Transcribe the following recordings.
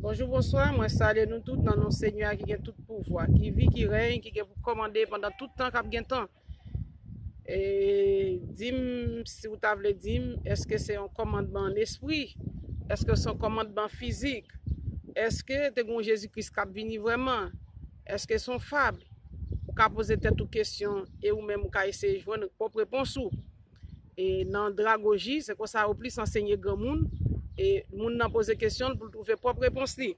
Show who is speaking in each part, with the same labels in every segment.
Speaker 1: Bonjour, bonsoir. Moi, salue nous tous dans nos Seigneur qui a tout pouvoir, qui vit, qui règne, qui a commandé pendant tout le temps, qui a temps. Et dis-moi, si vous t'avez dit, est-ce que c'est un commandement en esprit? Est-ce que c'est un commandement physique? Est-ce que c'est Jésus-Christ qui a venu vraiment? Est-ce que c'est une fable? Vous pouvez poser toutes questions et vous même vous pouvez essayer de joindre propre réponse. Et dans la dragogie, c'est comme ça vous plus enseigner grand monde. Et le monde n'a posé question pour trouver propre réponse. Eh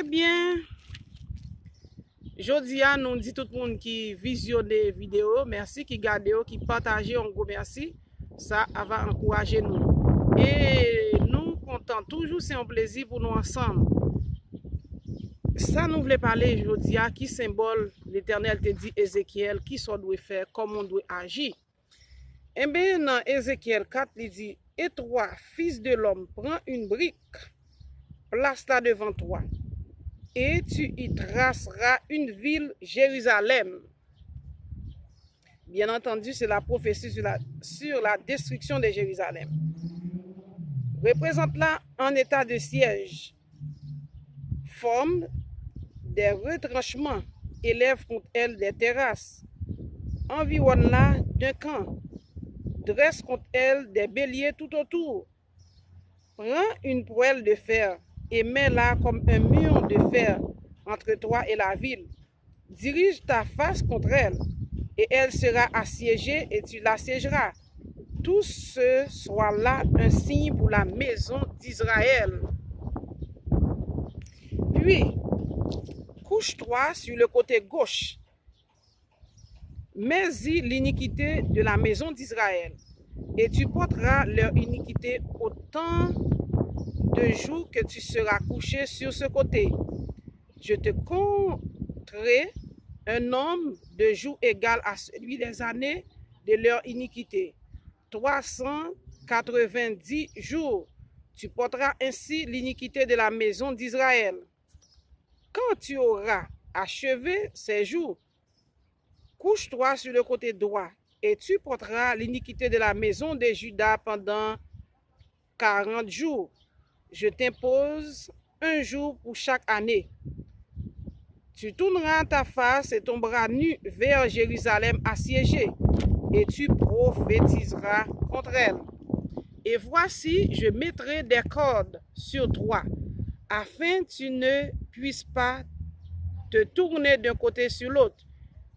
Speaker 1: bien, jodi a nous dit tout le monde qui visionne les vidéos, merci, qui garde, qui partage, un gros merci. Ça va encourager nous. Et nous comptons toujours, c'est un plaisir pour nous ensemble. Ça nous voulait parler jodi a, qui symbole l'Éternel te dit Ézéchiel, qui ça doit faire, comment on doit agir. Eh bien, dans Ézéchiel 4, il dit, et toi, fils de l'homme, prends une brique, place-la devant toi, et tu y traceras une ville, Jérusalem. Bien entendu, c'est la prophétie sur la destruction de Jérusalem. Représente-la en état de siège. Forme des retranchements, élève contre elle des terrasses. Environne-la d'un camp. Dresse contre elle des béliers tout autour. Prends une poêle de fer et mets-la comme un mur de fer entre toi et la ville. Dirige ta face contre elle, et elle sera assiégée et tu l'assiégeras. Tout ce soit là un signe pour la maison d'Israël. Puis, couche-toi sur le côté gauche. Mets-y l'iniquité de la maison d'Israël, et tu porteras leur iniquité autant de jours que tu seras couché sur ce côté. Je te compterai un nombre de jours égal à celui des années de leur iniquité. 390 jours. Tu porteras ainsi l'iniquité de la maison d'Israël. Quand tu auras achevé ces jours, couche-toi sur le côté droit, et tu porteras l'iniquité de la maison de Juda pendant 40 jours. Je t'impose un jour pour chaque année. Tu tourneras ta face et ton bras nu vers Jérusalem assiégée, et tu prophétiseras contre elle. Et voici, je mettrai des cordes sur toi, afin que tu ne puisses pas te tourner d'un côté sur l'autre,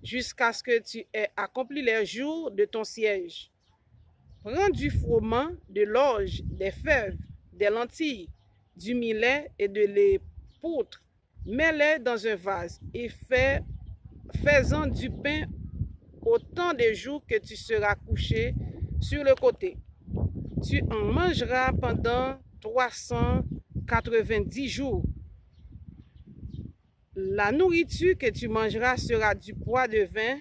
Speaker 1: jusqu'à ce que tu aies accompli les jours de ton siège. Prends du froment, de l'orge, des fèves, des lentilles, du millet et de l'épeautre. Mets-les dans un vase et fais-en du pain autant de jours que tu seras couché sur le côté. Tu en mangeras pendant 390 jours. La nourriture que tu mangeras sera du poids de 20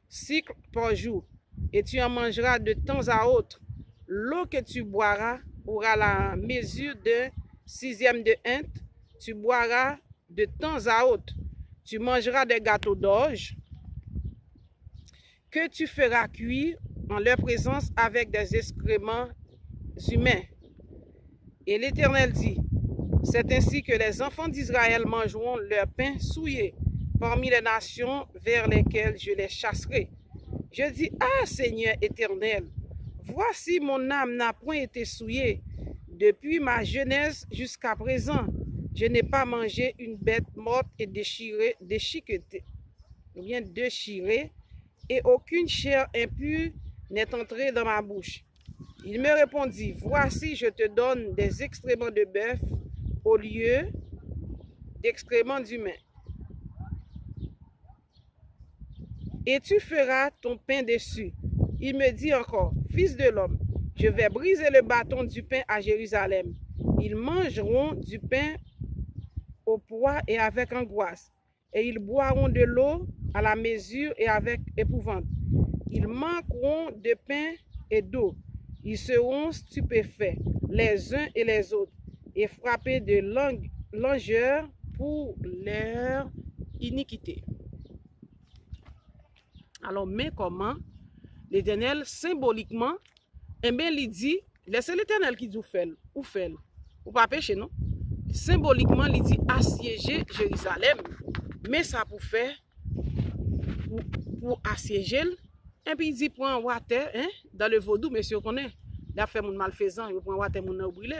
Speaker 1: cycles par jour, et tu en mangeras de temps à autre. L'eau que tu boiras aura la mesure d'un sixième de hinte. Tu boiras de temps à autre. Tu mangeras des gâteaux d'orge que tu feras cuire en leur présence avec des excréments humains. Et l'Éternel dit, c'est ainsi que les enfants d'Israël mangeront leur pain souillé parmi les nations vers lesquelles je les chasserai. Je dis, ah Seigneur éternel, voici mon âme n'a point été souillée. Depuis ma jeunesse jusqu'à présent, je n'ai pas mangé une bête morte et déchirée, et aucune chair impure n'est entrée dans ma bouche. Il me répondit, voici, je te donne des excréments de bœuf au lieu d'excréments d'humains. Et tu feras ton pain dessus. Il me dit encore, fils de l'homme, je vais briser le bâton du pain à Jérusalem. Ils mangeront du pain au poids et avec angoisse, et ils boiront de l'eau à la mesure et avec épouvante. Ils manqueront de pain et d'eau. Ils seront stupéfaits, les uns et les autres, et frappés de langeur pour leur iniquité. Alors, mais comment l'Éternel, symboliquement, eh bien, il dit, laissez l'Éternel qui dit ou fait, ou pas péché, non? symboliquement, il dit assiéger Jérusalem. Mais ça pour faire, pour assiéger, et puis il dit pour un water, hein, dans le vaudou, monsieur connaît, il a fait mon malfaisant, il prend un water, mon brûlé.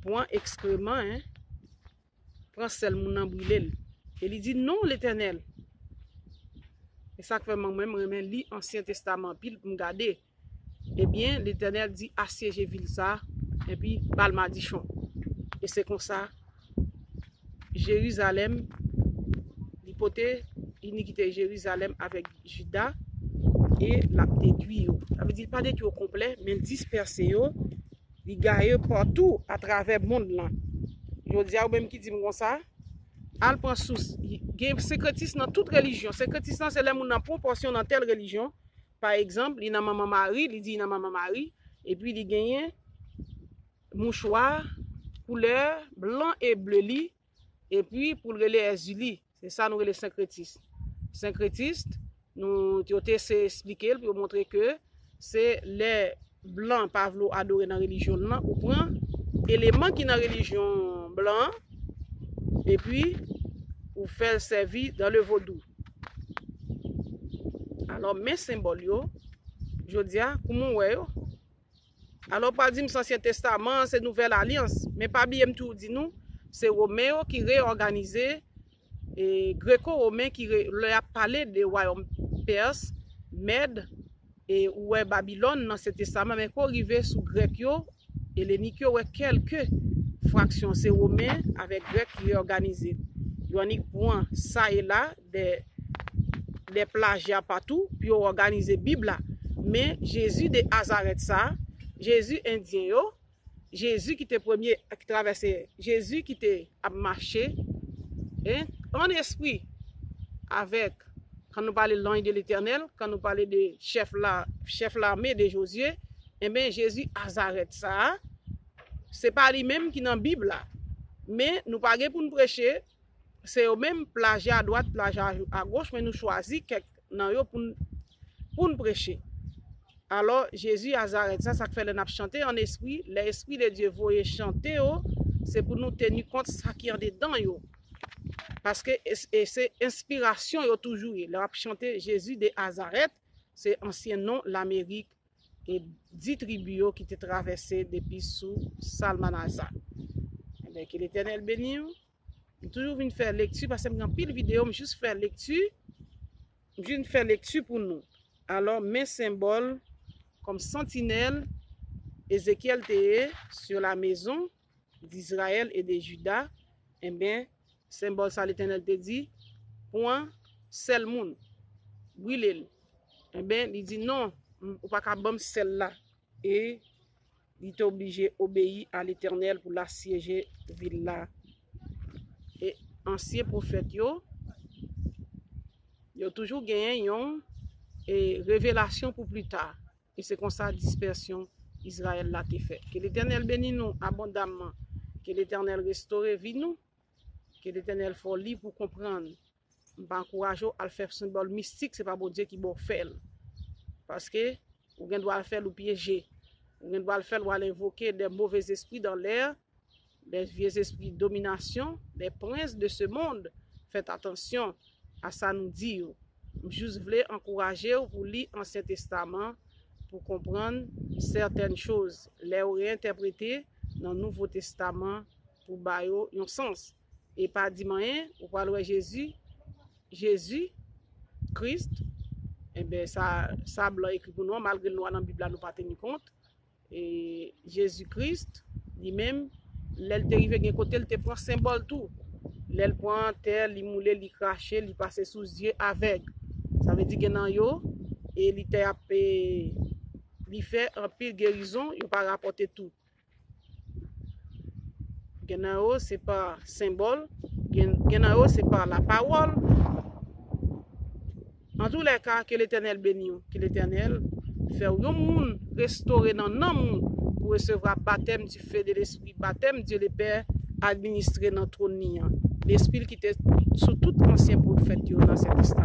Speaker 1: Pour un excrément, hein, prend sel, mon brûlé. Et il dit non, l'Éternel. Et ça fait moi-même, je lis l'Ancien Testament, puis pour me garder. Eh bien, l'Éternel dit assiéger ville ça, et puis Balmadichon. Et c'est comme ça, Jérusalem, l'hypothèse, iniquité Jérusalem avec Juda, et la détruit. Ça veut dire pas détruire au complet, mais disperser, il gagne partout à travers le monde là. Je dis à même qui dit comme ça, al prend source. Il y a secrétisme dans toute religion. Secrétisme c'est là où on a proportion dans telle religion. Par exemple, il y a maman Marie, il dit il y a maman Marie, et puis il gagne mouchoir couleur blanc et bleu li, et puis pour le relais Azuli. C'est ça nous les syncrétistes. Syncrétistes, nous avons expliqué pour montrer que c'est les blancs pavlo adorés dans la religion là, ou prend élément qui dans la religion blanc et puis ou faire servir dans le vaudou. Alors mes symboles yo, je dis comment ouais yo. Alors pas dire l'Ancien Testament, c'est Nouvelle Alliance, mais pas bien tout dit nous, c'est Roméo qui réorganisé et Gréco-romain qui a parlé des royaumes perses, Mèdes et ouais Babylone dans ce testament, mais quand arrivé sous grec yo et les nikyo ouais quelques fractions, c'est romain avec grec qui réorganisé. Yo ni point ça et là des plagiats partout, puis organisé Bible là. Mais Jésus de Nazareth ça, Jésus indien yo, Jésus qui était premier qui traversait, Jésus qui était à marcher, hein, en esprit avec, quand nous parlons de l'ange de l'Éternel, quand nous parlons de chef l'armée de Josué, eh bien Jésus Nazareth ça, c'est pas lui-même qui est dans la Bible là. Mais nous parlons pour nous prêcher, c'est au même plagiat à droite, plagiat à gauche, mais nous choisissons pour nous prêcher. Alors, Jésus Nazareth, ça fait le nap chanter en esprit. L'esprit de Dieu voyait chanter, c'est pour nous tenir compte de ce qui est dedans. Parce que c'est inspiration toujours. Le nap chanter Jésus de Nazareth, c'est ancien nom l'Amérique et 10 tribus qui étaient traversées depuis sous Salmanasar. Que l'Éternel bénisse. Je toujours venir faire lecture parce que je pile vidéo, je juste faire lecture. Je viens faire lecture pour nous. Alors, mes symboles comme sentinelle, Ézéchiel était sur la maison d'Israël et de Juda, eh bien, symbole ça l'Éternel te dit, point, seul monde, brûlé. Eh bien, il dit non, ou pas qu'à bomber celle-là. Et il est obligé d'obéir à l'Éternel pour l'assiéger ville là. Et ancien prophète yo toujours gagné une révélation pour plus tard. Et c'est comme ça la dispersion Israël l'a été faite. Que l'Éternel bénisse nous abondamment. Que l'Éternel restaure vie nous. Que l'Éternel folie pour comprendre. Je m'encourage à faire symbole mystique, ce n'est pas bon Dieu qui va faire. Parce que vous doit le faire le piéger. Vous doit le faire ou invoquer des mauvais esprits dans l'air, des vieux esprits de domination, des princes de ce monde. Faites attention à ça nous dire. Je voulais encourager pour lire l'Ancien Testament pour comprendre certaines choses, les réinterpréter dans le Nouveau Testament pour bailler un sens. Et pas dire rien, ou parler Jésus, Christ, et bien ça blanc écrit pour nous, malgré le noir dans la Bible, nous pas tenir compte. Et Jésus-Christ, lui-même, l'elle te rive gen côté, elle te prend symbole tout. L'elle prend terre, li moule, li crache, li passe sous yeux avec. Ça veut dire que nan yo, et li te appé, li fait un pile guérison, il pas rapporter tout. Genao, c'est pas symbole, Genao, c'est pas la parole. En tous les cas, que l'Éternel bénisse, que l'Éternel fait un monde restaurer dans le monde pour recevoir baptême du feu de l'Esprit, baptême Dieu le Père administré dans ton trône. L'Esprit qui était sous tout ancien prophète dans cet instant.